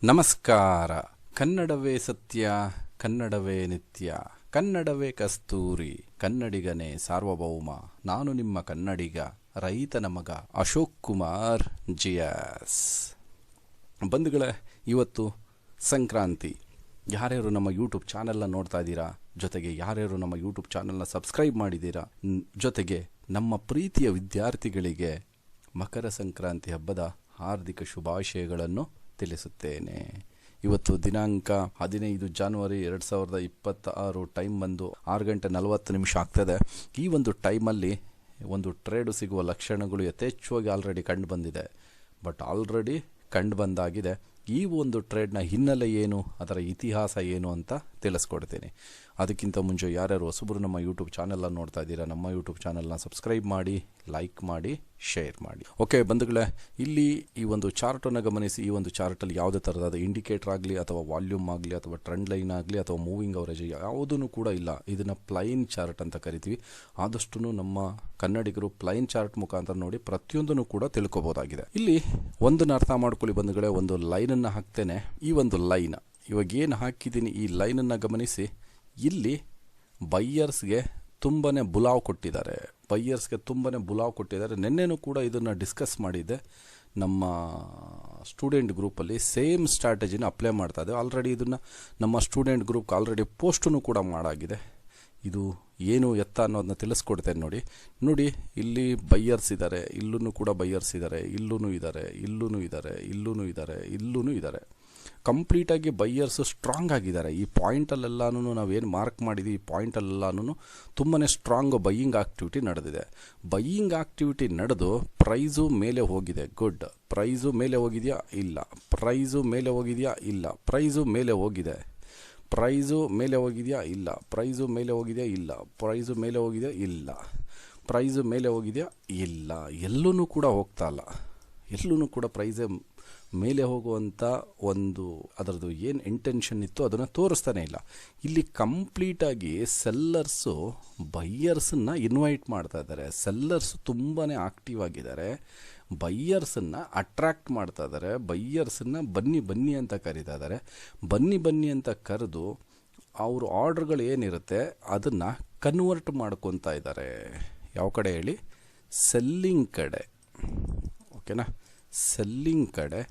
ನಮಸ್ಕಾರ. ಕನ್ನಡವೇ ಸತ್ಯ, ಕನ್ನಡವೇ ನಿತ್ಯ, ಕನ್ನಡವೇ ಕಸ್ತೂರಿ, ಕನ್ನಡಿಗನೇ ಸಾರ್ವಭೌಮ. ನಾನು ನಿಮ್ಮ ಕನ್ನಡಿಗ, ರೈತನ ಮಗ ಅಶೋಕ್ ಕುಮಾರ್ ಜಿಎಸ್. ಬಂಧುಗಳೇ, ಇವತ್ತು ಸಂಕ್ರಾಂತಿ. ಯಾರ್ಯಾರು ನಮ್ಮ ಯೂಟ್ಯೂಬ್ ಚಾನೆಲ್ನ ನೋಡ್ತಾ ಇದ್ದೀರಾ, ಜೊತೆಗೆ ಯಾರ್ಯಾರು ನಮ್ಮ ಯೂಟ್ಯೂಬ್ ಚಾನೆಲ್ನ ಸಬ್ಸ್ಕ್ರೈಬ್ ಮಾಡಿದ್ದೀರಾ, ಜೊತೆಗೆ ನಮ್ಮ ಪ್ರೀತಿಯ ವಿದ್ಯಾರ್ಥಿಗಳಿಗೆ ಮಕರ ಸಂಕ್ರಾಂತಿ ಹಬ್ಬದ ಹಾರ್ದಿಕ ಶುಭಾಶಯಗಳನ್ನು ತಿಳಿಸುತ್ತೇನೆ. ಇವತ್ತು ದಿನಾಂಕ 15 ಜನವರಿ 2026. ಟೈಮ್ ಬಂದು 6:40 ಆಗ್ತದೆ. ಈ ಒಂದು ಟೈಮಲ್ಲಿ ಒಂದು ಟ್ರೇಡು ಸಿಗುವ ಲಕ್ಷಣಗಳು ಯಥೇಚ್ಛವಾಗಿ ಆಲ್ರೆಡಿ ಕಂಡು ಬಂದಿದೆ. ಬಟ್ ಆಲ್ರೆಡಿ ಕಂಡು ಬಂದಾಗಿದೆ. ಈ ಒಂದು ಟ್ರೇಡ್ನ ಹಿನ್ನೆಲೆ ಏನು, ಅದರ ಇತಿಹಾಸ ಏನು ಅಂತ ತಿಳಿಸ್ಕೊಡ್ತೀನಿ. ಅದಕ್ಕಿಂತ ಮುಂಚೆ ಯಾರ್ಯಾರು ಹೊಸಬರು ನಮ್ಮ ಯೂಟ್ಯೂಬ್ ಚಾನೆಲ್ನ ನೋಡ್ತಾ ಇದ್ದೀರಾ, ನಮ್ಮ ಯೂಟ್ಯೂಬ್ ಚಾನೆಲ್ನ ಸಬ್ಸ್ಕ್ರೈಬ್ ಮಾಡಿ, ಲೈಕ್ ಮಾಡಿ, ಶೇರ್ ಮಾಡಿ. ಓಕೆ ಬಂಧುಗಳೇ, ಇಲ್ಲಿ ಈ ಒಂದು ಚಾರ್ಟನ್ನು ಗಮನಿಸಿ. ಈ ಒಂದು ಚಾರ್ಟಲ್ಲಿ ಯಾವುದೇ ಥರದ ಇಂಡಿಕೇಟರ್ ಆಗಲಿ ಅಥವಾ ವಾಲ್ಯೂಮ್ ಆಗಲಿ ಅಥವಾ ಟ್ರೆಂಡ್ ಲೈನ್ ಆಗಲಿ ಅಥವಾ ಮೂವಿಂಗ್ ಅವರೇಜ್ ಯಾವುದೂ ಕೂಡ ಇಲ್ಲ. ಇದನ್ನು ಪ್ಲೈನ್ ಚಾರ್ಟ್ ಅಂತ ಕರಿತೀವಿ. ಆದಷ್ಟು ನಮ್ಮ ಕನ್ನಡಿಗರು ಪ್ಲೈನ್ ಚಾರ್ಟ್ ಮುಖಾಂತರ ನೋಡಿ ಪ್ರತಿಯೊಂದನ್ನು ಕೂಡ ತಿಳ್ಕೊಬೋದಾಗಿದೆ. ಇಲ್ಲಿ ಒಂದನ್ನು ಅರ್ಥ ಮಾಡ್ಕೊಳ್ಳಿ ಬಂಧುಗಳೇ. ಒಂದು ಲೈನನ್ನು ಹಾಕ್ತೇನೆ. ಈ ಒಂದು ಲೈನ್ ಇವಾಗ ಏನು ಹಾಕಿದ್ದೀನಿ, ಈ ಲೈನನ್ನು ಗಮನಿಸಿ. ಇಲ್ಲಿ ಬೈಯರ್ಸ್ಗೆ ತುಂಬಾ ಬುಲಾವ್ ಕೊಟ್ಟಿದ್ದಾರೆ. ನಿನ್ನೆನೂ ಕೂಡ ಇದನ್ನು ಡಿಸ್ಕಸ್ ಮಾಡಿದ್ದೆ. ನಮ್ಮ ಸ್ಟೂಡೆಂಟ್ ಗ್ರೂಪಲ್ಲಿ ಸೇಮ್ ಸ್ಟ್ರಾಟಜಿನ ಅಪ್ಲೈ ಮಾಡ್ತಾ ಇದ್ದೇವೆ. ಆಲ್ರೆಡಿ ಇದನ್ನು ನಮ್ಮ ಸ್ಟೂಡೆಂಟ್ ಗ್ರೂಪ್ಗೆ ಆಲ್ರೆಡಿ ಪೋಸ್ಟನ್ನು ಕೂಡ ಮಾಡಾಗಿದೆ. ಇದು ಏನು ಎತ್ತ ಅನ್ನೋದನ್ನ ತಿಳಿಸ್ಕೊಡ್ತೇನೆ ನೋಡಿ. ಇಲ್ಲಿ ಬೈಯರ್ಸ್ ಇದ್ದಾರೆ, ಇಲ್ಲೂ ಕೂಡ ಬೈಯರ್ಸ್ ಇದ್ದಾರೆ, ಇಲ್ಲೂ ಇದ್ದಾರೆ. ಕಂಪ್ಲೀಟಾಗಿ ಬೈಯರ್ಸು ಸ್ಟ್ರಾಂಗ್ ಆಗಿದ್ದಾರೆ. ಈ ಪಾಯಿಂಟಲ್ಲೆಲ್ಲನೂ ನಾವೇನು ಮಾರ್ಕ್ ಮಾಡಿದ್ವಿ, ಈ ಪಾಯಿಂಟಲ್ಲೆಲ್ಲನೂ ತುಂಬಾ ಸ್ಟ್ರಾಂಗ್ ಬೈಯಿಂಗ್ ಆಕ್ಟಿವಿಟಿ ನಡೆದಿದೆ. ಬೈಯಿಂಗ್ ಆಕ್ಟಿವಿಟಿ ನಡೆದು ಪ್ರೈಸು ಮೇಲೆ ಹೋಗಿದೆ. ಗುಡ್. ಪ್ರೈಸು ಮೇಲೆ ಹೋಗಿದೆಯಾ? ಇಲ್ಲ. ಪ್ರೈಸು ಮೇಲೆ ಹೋಗಿದೆಯಾ? ಇಲ್ಲ. ಪ್ರೈಸು ಮೇಲೆ ಹೋಗಿದೆ. ಪ್ರೈಸು ಮೇಲೆ ಹೋಗಿದೆಯಾ? ಇಲ್ಲ. ಪ್ರೈಸು ಮೇಲೆ ಹೋಗಿದೆಯಾ? ಇಲ್ಲ. ಪ್ರೈಸು ಮೇಲೆ ಹೋಗಿದೆಯಾ? ಇಲ್ಲ. ಪ್ರೈಸು ಮೇಲೆ ಹೋಗಿದೆಯಾ? ಇಲ್ಲ. ಎಲ್ಲೂ ಕೂಡ ಹೋಗ್ತಾ ಇಲ್ಲ. ಎಲ್ಲೂ ಕೂಡ ಪ್ರೈಸೇ ಮೇಲೆ ಹೋಗುವಂಥ ಒಂದು ಅದರದ್ದು ಏನು ಇಂಟೆನ್ಷನ್ ಇತ್ತು ಅದನ್ನು ತೋರಿಸ್ತಾನೆ ಇಲ್ಲ. ಇಲ್ಲಿ ಕಂಪ್ಲೀಟಾಗಿ ಸೆಲ್ಲರ್ಸು ಬೈಯರ್ಸನ್ನು ಇನ್ವೈಟ್ ಮಾಡ್ತಾ ಇದ್ದಾರೆ. ಸೆಲ್ಲರ್ಸು ತುಂಬಾ ಆಕ್ಟಿವ್ ಆಗಿದ್ದಾರೆ. ಬೈಯರ್ಸನ್ನು ಅಟ್ರ್ಯಾಕ್ಟ್ ಮಾಡ್ತಾ ಇದ್ದಾರೆ. ಬೈಯರ್ಸನ್ನು ಬನ್ನಿ ಅಂತ ಕರೀತಾ ಇದ್ದಾರೆ. ಬನ್ನಿ ಅಂತ ಕರೆದು ಅವ್ರ ಆರ್ಡ್ರ್ಗಳು ಏನಿರುತ್ತೆ ಅದನ್ನು ಕನ್ವರ್ಟ್ ಮಾಡ್ಕೊತಾ ಇದ್ದಾರೆ. ಯಾವ ಕಡೆ ಹೇಳಿ? ಸೆಲ್ಲಿಂಗ್ ಕಡೆ. ಓಕೆನಾ? ಸೆಲ್ಲಿಂಗ್ ಕಡೆ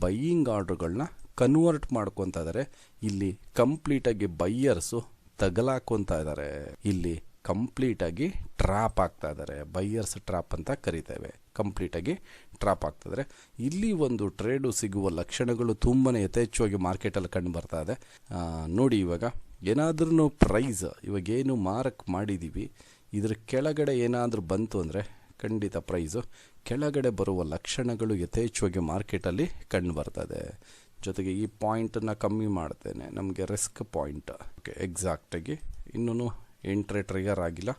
ಬೈಯಿಂಗ್ ಆರ್ಡ್ರ್ಗಳನ್ನ ಕನ್ವರ್ಟ್ ಮಾಡ್ಕೊತಾ ಇದ್ದಾರೆ. ಇಲ್ಲಿ ಕಂಪ್ಲೀಟಾಗಿ ಬೈಯರ್ಸು ತಗಲಾಕೊತಾ ಇದ್ದಾರೆ. ಇಲ್ಲಿ ಕಂಪ್ಲೀಟಾಗಿ ಟ್ರ್ಯಾಪ್ ಆಗ್ತಾ ಇದ್ದಾರೆ. ಬೈಯರ್ಸ್ ಟ್ರ್ಯಾಪ್ ಅಂತ ಕರಿತೇವೆ. ಕಂಪ್ಲೀಟಾಗಿ ಟ್ರ್ಯಾಪ್ ಆಗ್ತಾಯಿದ್ದಾರೆ. ಇಲ್ಲಿ ಒಂದು ಟ್ರೇಡು ಸಿಗುವ ಲಕ್ಷಣಗಳು ತುಂಬಾ ಯಥೇಚ್ಛವಾಗಿ ಮಾರ್ಕೆಟಲ್ಲಿ ಕಂಡು ಬರ್ತಾ ಇದೆ. ನೋಡಿ, ಇವಾಗ ಏನಾದ್ರೂ ಪ್ರೈಸ್ ಇವಾಗೇನು ಮಾರ್ಕ್ ಮಾಡಿದ್ದೀವಿ, ಇದ್ರ ಕೆಳಗಡೆ ಏನಾದರೂ ಬಂತು ಅಂದರೆ ಖಂಡಿತ ಪ್ರೈಸು ಕೆಳಗಡೆ ಬರುವ ಲಕ್ಷಣಗಳು ಯಥೇಚ್ಛವಾಗಿ ಮಾರ್ಕೆಟಲ್ಲಿ ಕಂಡು ಬರ್ತದೆ. ಜೊತೆಗೆ ಈ ಪಾಯಿಂಟನ್ನು ಕಮ್ಮಿ ಮಾಡ್ತೇನೆ. ನಮಗೆ ರಿಸ್ಕ್ ಪಾಯಿಂಟ್. ಓಕೆ, ಎಕ್ಸಾಕ್ಟಾಗಿ ಇನ್ನೂ ಎಂಟ್ರಿ ಟ್ರಿಗರ್ ಆಗಿಲ್ಲ.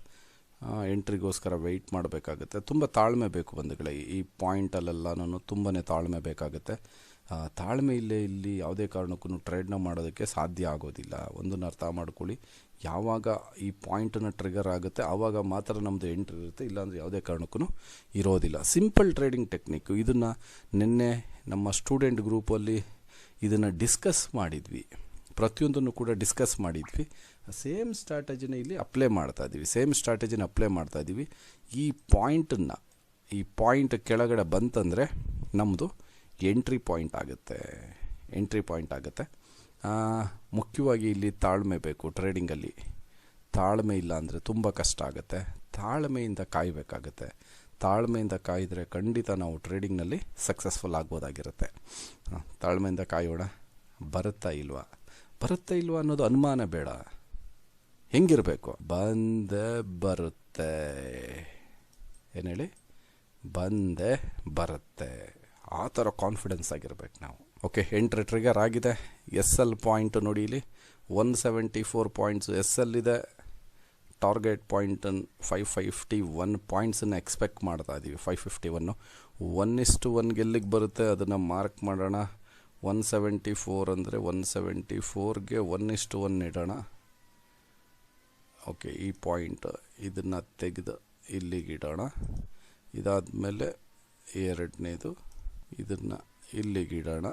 ಎಂಟ್ರಿಗೋಸ್ಕರ ವೆಯ್ಟ್ ಮಾಡಬೇಕಾಗುತ್ತೆ. ತುಂಬ ತಾಳ್ಮೆ ಬೇಕು ಬಂಧುಗಳೇ. ಈ ಪಾಯಿಂಟಲ್ಲೆಲ್ಲನೂ ತುಂಬಾ ತಾಳ್ಮೆ ಬೇಕಾಗುತ್ತೆ. ತಾಳ್ಮೆ ಇಲ್ಲಿ ಯಾವುದೇ ಕಾರಣಕ್ಕೂ ಟ್ರೇಡ್ನ ಮಾಡೋದಕ್ಕೆ ಸಾಧ್ಯ ಆಗೋದಿಲ್ಲ. ಒಂದನ್ನು ಅರ್ಥ ಮಾಡ್ಕೊಳ್ಳಿ. ಯಾವಾಗ ಈ ಪಾಯಿಂಟನ್ನು ಟ್ರಿಗರ್ ಆಗುತ್ತೆ ಆವಾಗ ಮಾತ್ರ ನಮ್ಮದು ಎಂಟ್ರಿ ಇರುತ್ತೆ, ಇಲ್ಲಾಂದರೆ ಯಾವುದೇ ಕಾರಣಕ್ಕೂ ಇರೋದಿಲ್ಲ. Simple trading technique. ಇದನ್ನು ನಿನ್ನೆ ನಮ್ಮ ಸ್ಟೂಡೆಂಟ್ ಗ್ರೂಪಲ್ಲಿ ಇದನ್ನು ಡಿಸ್ಕಸ್ ಮಾಡಿದ್ವಿ. ಪ್ರತಿಯೊಂದನ್ನು ಕೂಡ ಡಿಸ್ಕಸ್ ಮಾಡಿದ್ವಿ. ಸೇಮ್ ಸ್ಟ್ರಾಟಜಿನ ಇಲ್ಲಿ ಅಪ್ಲೈ ಮಾಡ್ತಾ ಇದ್ದೀವಿ. ಈ ಪಾಯಿಂಟ್ ಕೆಳಗಡೆ ಬಂತಂದರೆ ನಮ್ಮದು ಎಂಟ್ರಿ ಪಾಯಿಂಟ್ ಆಗುತ್ತೆ. ಮುಖ್ಯವಾಗಿ ಇಲ್ಲಿ ತಾಳ್ಮೆ ಬೇಕು. ಟ್ರೇಡಿಂಗಲ್ಲಿ ತಾಳ್ಮೆ ಇಲ್ಲ ಅಂದರೆ ತುಂಬ ಕಷ್ಟ ಆಗುತ್ತೆ. ತಾಳ್ಮೆಯಿಂದ ಕಾಯಬೇಕಾಗುತ್ತೆ. ತಾಳ್ಮೆಯಿಂದ ಕಾಯಿದರೆ ಖಂಡಿತ ನಾವು ಟ್ರೇಡಿಂಗ್ನಲ್ಲಿ ಸಕ್ಸಸ್ಫುಲ್ ಆಗ್ಬೋದಾಗಿರುತ್ತೆ. ತಾಳ್ಮೆಯಿಂದ ಕಾಯೋಣ. ಬರುತ್ತಾ ಇಲ್ವಾ ಅನ್ನೋದು ಅನುಮಾನ ಬೇಡ. ಹೆಂಗಿರಬೇಕು? ಬಂದೇ ಬರುತ್ತೆ. ಏನು ಹೇಳಿ? ಬಂದೇ ಬರುತ್ತೆ. ಆ ಥರ ಕಾನ್ಫಿಡೆನ್ಸ್ ಆಗಿರ್ಬೇಕು ನಾವು. ಓಕೆ, ಎಂಟ್ರಿ ಟ್ರಿಗರ್ ಆಗಿದೆ. ಎಸ್ ಎಲ್ ಪಾಯಿಂಟ್ ನೋಡಿ, ಇಲ್ಲಿ 174 ಪಾಯಿಂಟ್ಸ್ ಎಸ್ ಎಲ್ ಇದೆ. ಟಾರ್ಗೆಟ್ ಪಾಯಿಂಟ್ 551 ಪಾಯಿಂಟ್ಸನ್ನು ಎಕ್ಸ್ಪೆಕ್ಟ್ ಮಾಡ್ತಾ ಇದ್ದೀವಿ. 551 1:1 ಎಲ್ಲಿಗೆ ಬರುತ್ತೆ ಅದನ್ನು ಮಾರ್ಕ್ ಮಾಡೋಣ. 174 ಅಂದರೆ 174ಗೆ 1:1 ಇಡೋಣ. ಓಕೆ, ಈ ಪಾಯಿಂಟ್ ಇದನ್ನು ತೆಗೆದು ಇಲ್ಲಿಗೆ ಇಡೋಣ. ಇದಾದಮೇಲೆ ಎರಡನೇದು ಇದನ್ನು ಇಲ್ಲಿಗೆ ಇಡೋಣ.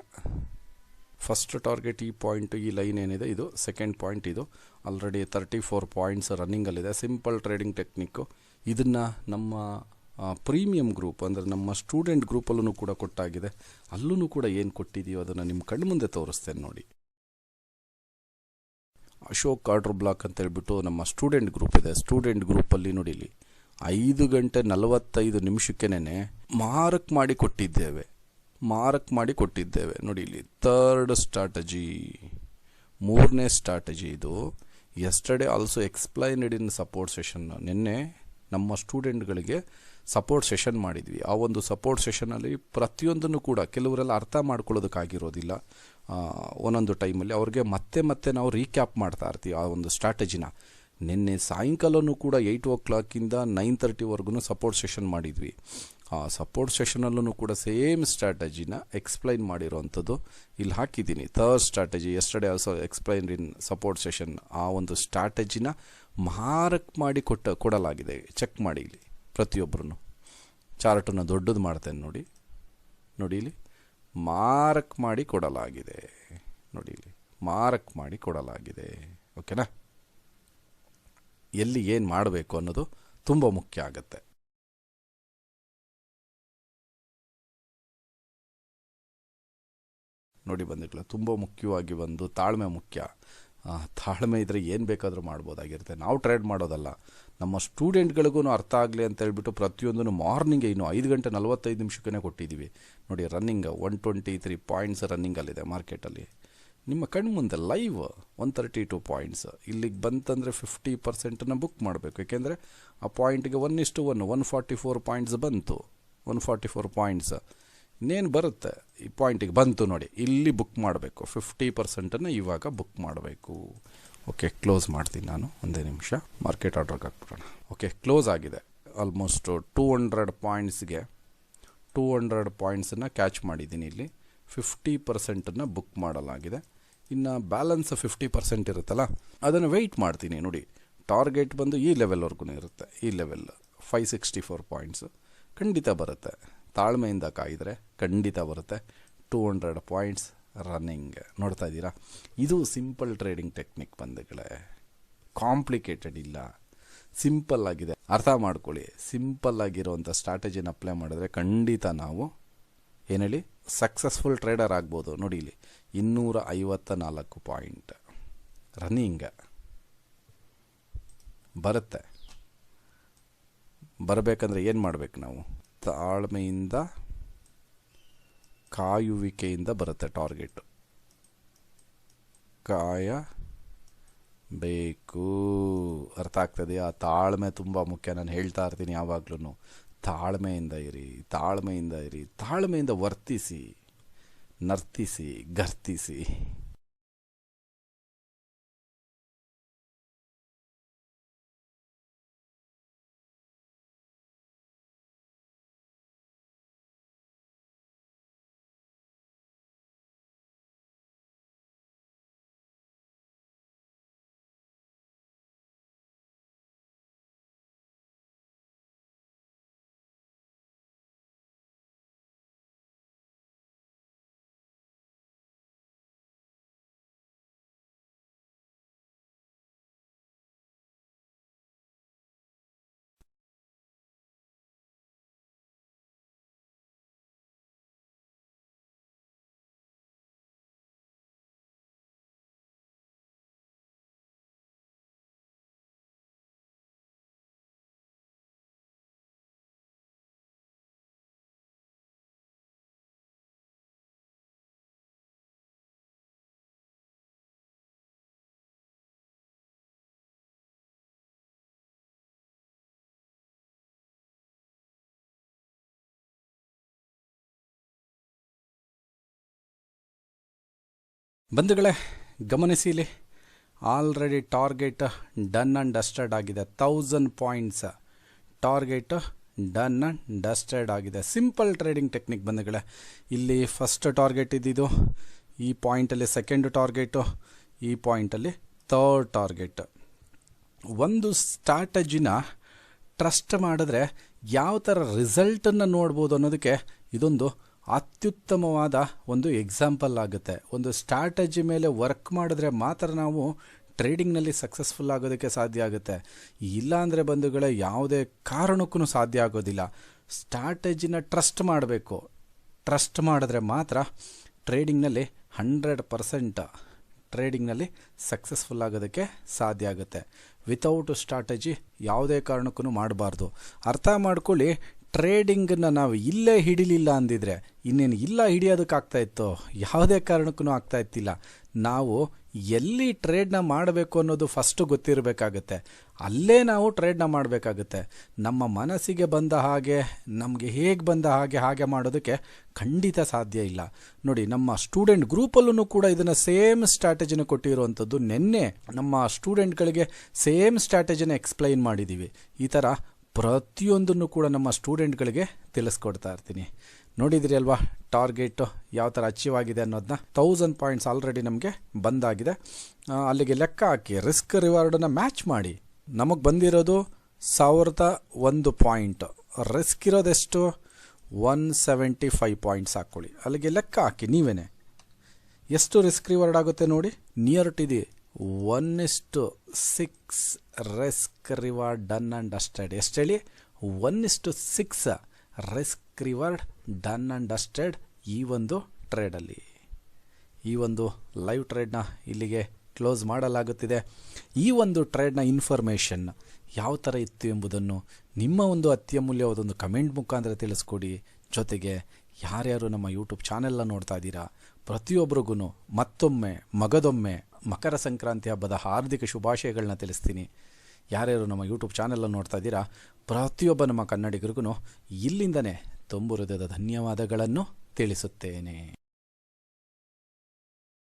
ಫಸ್ಟ್ ಟಾರ್ಗೆಟ್ ಈ ಪಾಯಿಂಟು, ಈ ಲೈನ್ ಏನಿದೆ ಇದು ಸೆಕೆಂಡ್ ಪಾಯಿಂಟ್. ಇದು ಆಲ್ರೆಡಿ 34 ಪಾಯಿಂಟ್ಸ್ ರನ್ನಿಂಗಲ್ಲಿದೆ. Simple trading technique. ಇದನ್ನು ನಮ್ಮ ಪ್ರೀಮಿಯಂ ಗ್ರೂಪ್ ಅಂದರೆ ನಮ್ಮ ಸ್ಟೂಡೆಂಟ್ ಗ್ರೂಪಲ್ಲೂ ಕೂಡ ಕೊಟ್ಟಾಗಿದೆ. ಅಲ್ಲೂ ಕೂಡ ಏನು ಕೊಟ್ಟಿದೆಯೋ ಅದನ್ನು ನಿಮ್ಮ ಕಣ್ಣು ಮುಂದೆ ತೋರಿಸ್ತೇನೆ ನೋಡಿ. ಅಶೋಕ್ ಆರ್ಡರ್ ಬ್ಲಾಕ್ ಅಂತ ಹೇಳ್ಬಿಟ್ಟು ನಮ್ಮ ಸ್ಟೂಡೆಂಟ್ ಗ್ರೂಪ್ ಇದೆ. ಸ್ಟೂಡೆಂಟ್ ಗ್ರೂಪಲ್ಲಿ ನೋಡಿ, ಇಲ್ಲಿ 5:45 ಮಾರ್ಕ್ ಮಾಡಿ ಕೊಟ್ಟಿದ್ದೇವೆ ನೋಡಿ. ಇಲ್ಲಿ ಥರ್ಡ್ ಸ್ಟ್ರಾಟಜಿ, ಮೂರನೇ ಸ್ಟ್ರಾಟಜಿ ಇದು. Yesterday also explained in support session. ನಿನ್ನೆ ನಮ್ಮ ಸ್ಟೂಡೆಂಟ್ಗಳಿಗೆ ಸಪೋರ್ಟ್ ಸೆಷನ್ ಮಾಡಿದ್ವಿ. ಆ ಒಂದು ಸಪೋರ್ಟ್ ಸೆಷನಲ್ಲಿ ಪ್ರತಿಯೊಂದನ್ನು ಕೂಡ ಕೆಲವರೆಲ್ಲ ಅರ್ಥ ಮಾಡ್ಕೊಳ್ಳೋದಕ್ಕಾಗಿರೋದಿಲ್ಲ. ಒಂದೊಂದು ಟೈಮಲ್ಲಿ ಅವ್ರಿಗೆ ಮತ್ತೆ ನಾವು ರೀಕ್ಯಾಪ್ ಮಾಡ್ತಾ ಇರ್ತೀವಿ ಆ ಒಂದು ಸ್ಟ್ರಾಟಜಿನ. ನಿನ್ನೆ ಸಾಯಂಕಾಲನೂ ಕೂಡ 8 o'clock 9:30 ಸಪೋರ್ಟ್ ಸೆಷನ್ ಮಾಡಿದ್ವಿ. ಆ ಸಪೋರ್ಟ್ ಸೆಷನಲ್ಲೂ ಕೂಡ ಸೇಮ್ ಸ್ಟ್ರಾಟಜಿನ ಎಕ್ಸ್ಪ್ಲೈನ್ ಮಾಡಿರೋವಂಥದ್ದು ಇಲ್ಲಿ ಹಾಕಿದ್ದೀನಿ. Third strategy yesterday also explain in support session. ಆ ಒಂದು ಸ್ಟ್ರಾಟಜಿನ ಮಾರ್ಕ್ ಮಾಡಿ ಕೊಡಲಾಗಿದೆ. ಚೆಕ್ ಮಾಡಿ ಇಲ್ಲಿ ಪ್ರತಿಯೊಬ್ಬರೂ. ಚಾರ್ಟನ್ನು ದೊಡ್ಡದು ಮಾಡ್ತೇನೆ ನೋಡಿ. ಇಲ್ಲಿ ಮಾರ್ಕ್ ಮಾಡಿ ಕೊಡಲಾಗಿದೆ ನೋಡಿ. ಇಲ್ಲಿ ಮಾರ್ಕ್ ಮಾಡಿ ಕೊಡಲಾಗಿದೆ. ಓಕೆನಾ? ಎಲ್ಲಿ ಏನು ಮಾಡಬೇಕು ಅನ್ನೋದು ತುಂಬ ಮುಖ್ಯ ಆಗುತ್ತೆ. ನೋಡಿ ಬಂದಿಲ್ಲ, ತುಂಬ ಮುಖ್ಯವಾಗಿ ಒಂದು ತಾಳ್ಮೆ ಮುಖ್ಯ. ತಾಳ್ಮೆ ಇದ್ದರೆ ಏನು ಬೇಕಾದರೂ ಮಾಡ್ಬೋದಾಗಿರುತ್ತೆ. ನಾವು ಟ್ರೇಡ್ ಮಾಡೋದಲ್ಲ, ನಮ್ಮ ಸ್ಟೂಡೆಂಟ್ಗಳಿಗೂ ಅರ್ಥ ಆಗಲಿ ಅಂತ ಹೇಳ್ಬಿಟ್ಟು ಪ್ರತಿಯೊಂದನ್ನು ಮಾರ್ನಿಂಗೇ ಇನ್ನು 5:45 ಕೊಟ್ಟಿದ್ದೀವಿ ನೋಡಿ. ರನ್ನಿಂಗ್ 123 ಪಾಯಿಂಟ್ಸ್ ರನ್ನಿಂಗಲ್ಲಿದೆ ಮಾರ್ಕೆಟಲ್ಲಿ. ನಿಮ್ಮ ಕಣ್ಣು ಮುಂದೆ ಲೈವ್ 132 ಪಾಯಿಂಟ್ಸ್. ಇಲ್ಲಿಗೆ ಬಂತಂದರೆ 50% ಬುಕ್ ಮಾಡಬೇಕು. ಯಾಕೆಂದರೆ ಆ ಪಾಯಿಂಟ್ಗೆ 1:1 144 ಪಾಯಿಂಟ್ಸ್ ಬಂತು. 144 ಪಾಯಿಂಟ್ಸ್ ಇನ್ನೇನು ಬರುತ್ತೆ ಈ ಪಾಯಿಂಟಿಗೆ ಬಂತು ನೋಡಿ. ಇಲ್ಲಿ ಬುಕ್ ಮಾಡಬೇಕು. 50% ಇವಾಗ ಬುಕ್ ಮಾಡಬೇಕು. ಓಕೆ, ಕ್ಲೋಸ್ ಮಾಡ್ತೀನಿ ನಾನು. ಒಂದೇ ನಿಮಿಷ ಮಾರ್ಕೆಟ್ ಆರ್ಡ್ರಿಗೆ ಹಾಕ್ಬಿಡೋಣ. ಓಕೆ, ಕ್ಲೋಸ್ ಆಗಿದೆ. ಆಲ್ಮೋಸ್ಟ್ 200 ಪಾಯಿಂಟ್ಸ್ಗೆ 200 ಪಾಯಿಂಟ್ಸನ್ನು ಕ್ಯಾಚ್ ಮಾಡಿದ್ದೀನಿ. ಇಲ್ಲಿ 50% ಬುಕ್ ಮಾಡಲಾಗಿದೆ. ಇನ್ನು ಬ್ಯಾಲೆನ್ಸ್ 50% ಇರುತ್ತಲ್ಲ, ಅದನ್ನು ವೆಯ್ಟ್ ಮಾಡ್ತೀನಿ ನೋಡಿ. ಟಾರ್ಗೆಟ್ ಬಂದು ಈ ಲೆವೆಲ್ವರೆಗೂ ಇರುತ್ತೆ. ಈ ಲೆವೆಲ್ 564 ಪಾಯಿಂಟ್ಸು ಖಂಡಿತ ಬರುತ್ತೆ. ತಾಳ್ಮೆಯಿಂದ ಕಾಯಿದರೆ ಖಂಡಿತ ಬರುತ್ತೆ. 200 ಪಾಯಿಂಟ್ಸ್ ರನ್ನಿಂಗ್ ನೋಡ್ತಾ ಇದ್ದೀರಾ. ಇದು ಸಿಂಪಲ್ ಟ್ರೇಡಿಂಗ್ ಟೆಕ್ನಿಕ್ ಬಂಧುಗಳೇ. ಕಾಂಪ್ಲಿಕೇಟೆಡ್ ಇಲ್ಲ, ಸಿಂಪಲ್ ಆಗಿದೆ. ಅರ್ಥ ಮಾಡ್ಕೊಳ್ಳಿ. ಸಿಂಪಲ್ ಆಗಿರುವಂಥ ಸ್ಟ್ರಾಟಜಿನ ಅಪ್ಲೈ ಮಾಡಿದ್ರೆ ಖಂಡಿತ ನಾವು ಏನು ಹೇಳಿ ಸಕ್ಸಸ್ಫುಲ್ ಟ್ರೇಡರ್ ಆಗ್ಬೋದು. ನೋಡಿ ಇಲ್ಲಿ 254 ಪಾಯಿಂಟ್ ರನ್ನಿಂಗ್ ಬರುತ್ತೆ. ಬರಬೇಕಂದ್ರೆ ಏನು ಮಾಡಬೇಕು ನಾವು? ತಾಳ್ಮೆಯಿಂದ ಕಾಯುವಿಕೆಯಿಂದ ಬರುತ್ತೆ. ಟಾರ್ಗೆಟ್ ಕಾಯಬೇಕು. ಅರ್ಥ ಆಗ್ತದೆಯಾ? ತಾಳ್ಮೆ ತುಂಬ ಮುಖ್ಯ. ನಾನು ಹೇಳ್ತಾ ಇರ್ತೀನಿ ಯಾವಾಗ್ಲೂ, ತಾಳ್ಮೆಯಿಂದ ಇರಿ, ತಾಳ್ಮೆಯಿಂದ ವರ್ತಿಸಿ, ನರ್ತಿಸಿ, ಗರ್ತಿಸಿ. ಬಂಧುಗಳೇ ಗಮನಿಸಿ, ಇಲ್ಲಿ already target done and dusted ಆಗಿದೆ. 1000 points target done and dusted ಆಗಿದೆ. ಸಿಂಪಲ್ ಟ್ರೇಡಿಂಗ್ ಟೆಕ್ನಿಕ್ ಬಂಧುಗಳೇ. ಇಲ್ಲಿ ಫಸ್ಟ್ ಟಾರ್ಗೆಟ್ ಇದ್ದಿದ್ದು ಈ ಪಾಯಿಂಟಲ್ಲಿ, ಸೆಕೆಂಡ್ ಟಾರ್ಗೆಟು ಈ ಪಾಯಿಂಟಲ್ಲಿ, ಥರ್ಡ್ ಟಾರ್ಗೆಟ್. ಒಂದು ಸ್ಟ್ರಾಟಜಿನ ಟ್ರಸ್ಟ್ ಮಾಡಿದ್ರೆ ಯಾವ ಥರ ರಿಸಲ್ಟನ್ನು ನೋಡ್ಬೋದು ಅನ್ನೋದಕ್ಕೆ ಇದೊಂದು ಅತ್ಯುತ್ತಮವಾದ ಒಂದು ಎಕ್ಸಾಂಪಲ್ ಆಗುತ್ತೆ. ಒಂದು ಸ್ಟ್ರಾಟಜಿ ಮೇಲೆ ವರ್ಕ್ ಮಾಡಿದ್ರೆ ಮಾತ್ರ ನಾವು ಟ್ರೇಡಿಂಗ್ನಲ್ಲಿ ಸಕ್ಸಸ್ಫುಲ್ ಆಗೋದಕ್ಕೆ ಸಾಧ್ಯ ಆಗುತ್ತೆ. ಇಲ್ಲಾಂದರೆ ಬಂಧುಗಳೇ ಯಾವುದೇ ಕಾರಣಕ್ಕೂ ಸಾಧ್ಯ ಆಗೋದಿಲ್ಲ. ಸ್ಟ್ರಾಟಜಿನ ಟ್ರಸ್ಟ್ ಮಾಡಬೇಕು. ಟ್ರಸ್ಟ್ ಮಾಡಿದ್ರೆ ಮಾತ್ರ ಟ್ರೇಡಿಂಗ್ನಲ್ಲಿ 100% ಟ್ರೇಡಿಂಗ್ನಲ್ಲಿ ಸಕ್ಸಸ್ಫುಲ್ ಆಗೋದಕ್ಕೆ ಸಾಧ್ಯ ಆಗುತ್ತೆ. ವಿತೌಟ್ ಸ್ಟ್ರಾಟಜಿ ಯಾವುದೇ ಕಾರಣಕ್ಕೂ ಮಾಡಬಾರ್ದು. ಅರ್ಥ ಮಾಡ್ಕೊಳ್ಳಿ, ಟ್ರೇಡಿಂಗನ್ನ ನಾವು ಇಲ್ಲೇ ಹಿಡಿಲಿಲ್ಲ ಅಂದಿದ್ರೆ ಇನ್ನೇನು ಇಲ್ಲ ಹಿಡಿಯೋದಕ್ಕಾಗ್ತಾ ಇತ್ತು? ಯಾವುದೇ ಕಾರಣಕ್ಕೂ ಆಗ್ತಾ ಇತ್ತಿಲ್ಲ. ನಾವು ಎಲ್ಲಿ ಟ್ರೇಡ್ನ ಮಾಡಬೇಕು ಅನ್ನೋದು ಫಸ್ಟು ಗೊತ್ತಿರಬೇಕಾಗತ್ತೆ. ಅಲ್ಲೇ ನಾವು ಟ್ರೇಡ್ನ ಮಾಡಬೇಕಾಗುತ್ತೆ. ನಮ್ಮ ಮನಸ್ಸಿಗೆ ಬಂದ ಹಾಗೆ, ನಮಗೆ ಹೇಗೆ ಬಂದ ಹಾಗೆ ಮಾಡೋದಕ್ಕೆ ಖಂಡಿತ ಸಾಧ್ಯ ಇಲ್ಲ. ನೋಡಿ, ನಮ್ಮ ಸ್ಟೂಡೆಂಟ್ ಗ್ರೂಪಲ್ಲೂ ಕೂಡ ಇದನ್ನು ಸೇಮ್ ಸ್ಟ್ರಾಟಜಿನ ಕೊಟ್ಟಿರುವಂಥದ್ದು. ನಿನ್ನೆ ನಮ್ಮ ಸ್ಟೂಡೆಂಟ್ಗಳಿಗೆ ಸೇಮ್ ಸ್ಟ್ರಾಟಜಿನ ಎಕ್ಸ್ಪ್ಲೈನ್ ಮಾಡಿದ್ದೀವಿ. ಈ ಥರ ಪ್ರತಿಯೊಂದನ್ನು ಕೂಡ ನಮ್ಮ ಸ್ಟೂಡೆಂಟ್ಗಳಿಗೆ ತಿಳಿಸ್ಕೊಡ್ತಾ ಇರ್ತೀನಿ. ನೋಡಿದ್ರಿ ಅಲ್ವಾ ಟಾರ್ಗೆಟ್ ಯಾವ ಥರ ಅಚೀವ್ ಆಗಿದೆ ಅನ್ನೋದನ್ನ. 1000 ಪಾಯಿಂಟ್ಸ್ ಆಲ್ರೆಡಿ ನಮಗೆ ಬಂದಾಗಿದೆ. ಅಲ್ಲಿಗೆ ಲೆಕ್ಕ ಹಾಕಿ ರಿಸ್ಕ್ ರಿವಾರ್ಡನ್ನು ಮ್ಯಾಚ್ ಮಾಡಿ. ನಮಗೆ ಬಂದಿರೋದು 1001 ಪಾಯಿಂಟ್. ರಿಸ್ಕ್ ಇರೋದೆಷ್ಟು? 175 ಪಾಯಿಂಟ್ಸ್ ಹಾಕ್ಕೊಳ್ಳಿ. ಅಲ್ಲಿಗೆ ಲೆಕ್ಕ ಹಾಕಿ ನೀವೇನೆ ಎಷ್ಟು ರಿಸ್ಕ್ ರಿವಾರ್ಡ್ ಆಗುತ್ತೆ ನೋಡಿ. Near to the 1:6 risk reward done and dusted. ಎಷ್ಟು ಹೇಳಿ? 1:6 risk reward done and dusted ಈ ಒಂದು ಟ್ರೇಡಲ್ಲಿ. ಈ ಒಂದು ಲೈವ್ ಟ್ರೇಡ್ನ ಇಲ್ಲಿಗೆ ಕ್ಲೋಸ್ ಮಾಡಲಾಗುತ್ತಿದೆ. ಈ ಒಂದು ಟ್ರೇಡ್ನ ಇನ್ಫಾರ್ಮೇಷನ್ ಯಾವ ಥರ ಇತ್ತು ಎಂಬುದನ್ನು ನಿಮ್ಮ ಒಂದು ಅತ್ಯಮೂಲ್ಯವಾದೊಂದು ಕಮೆಂಟ್ ಮುಖಾಂತರ ತಿಳಿಸ್ಕೊಡಿ. ಜೊತೆಗೆ ಯಾರ್ಯಾರು ನಮ್ಮ ಯೂಟ್ಯೂಬ್ ಚಾನೆಲ್ನ ನೋಡ್ತಾ ಇದ್ದೀರಾ ಪ್ರತಿಯೊಬ್ಬರಿಗೂ ಮತ್ತೊಮ್ಮೆ ಮಗದೊಮ್ಮೆ ಮಕರ ಸಂಕ್ರಾಂತಿ ಹಬ್ಬದ ಹಾರ್ದಿಕ ಶುಭಾಶಯಗಳನ್ನ ತಿಳಿಸ್ತೀನಿ. ಯಾರ್ಯಾರು ನಮ್ಮ ಯೂಟ್ಯೂಬ್ ಚಾನೆಲ್ನ ನೋಡ್ತಾ ಇದ್ದೀರಾ ಪ್ರತಿಯೊಬ್ಬ ನಮ್ಮ ಕನ್ನಡಿಗರಿಗೂ ಇಲ್ಲಿಂದನೇ ತುಂಬು ಹೃದಯದ ಧನ್ಯವಾದಗಳನ್ನು ತಿಳಿಸುತ್ತೇನೆ.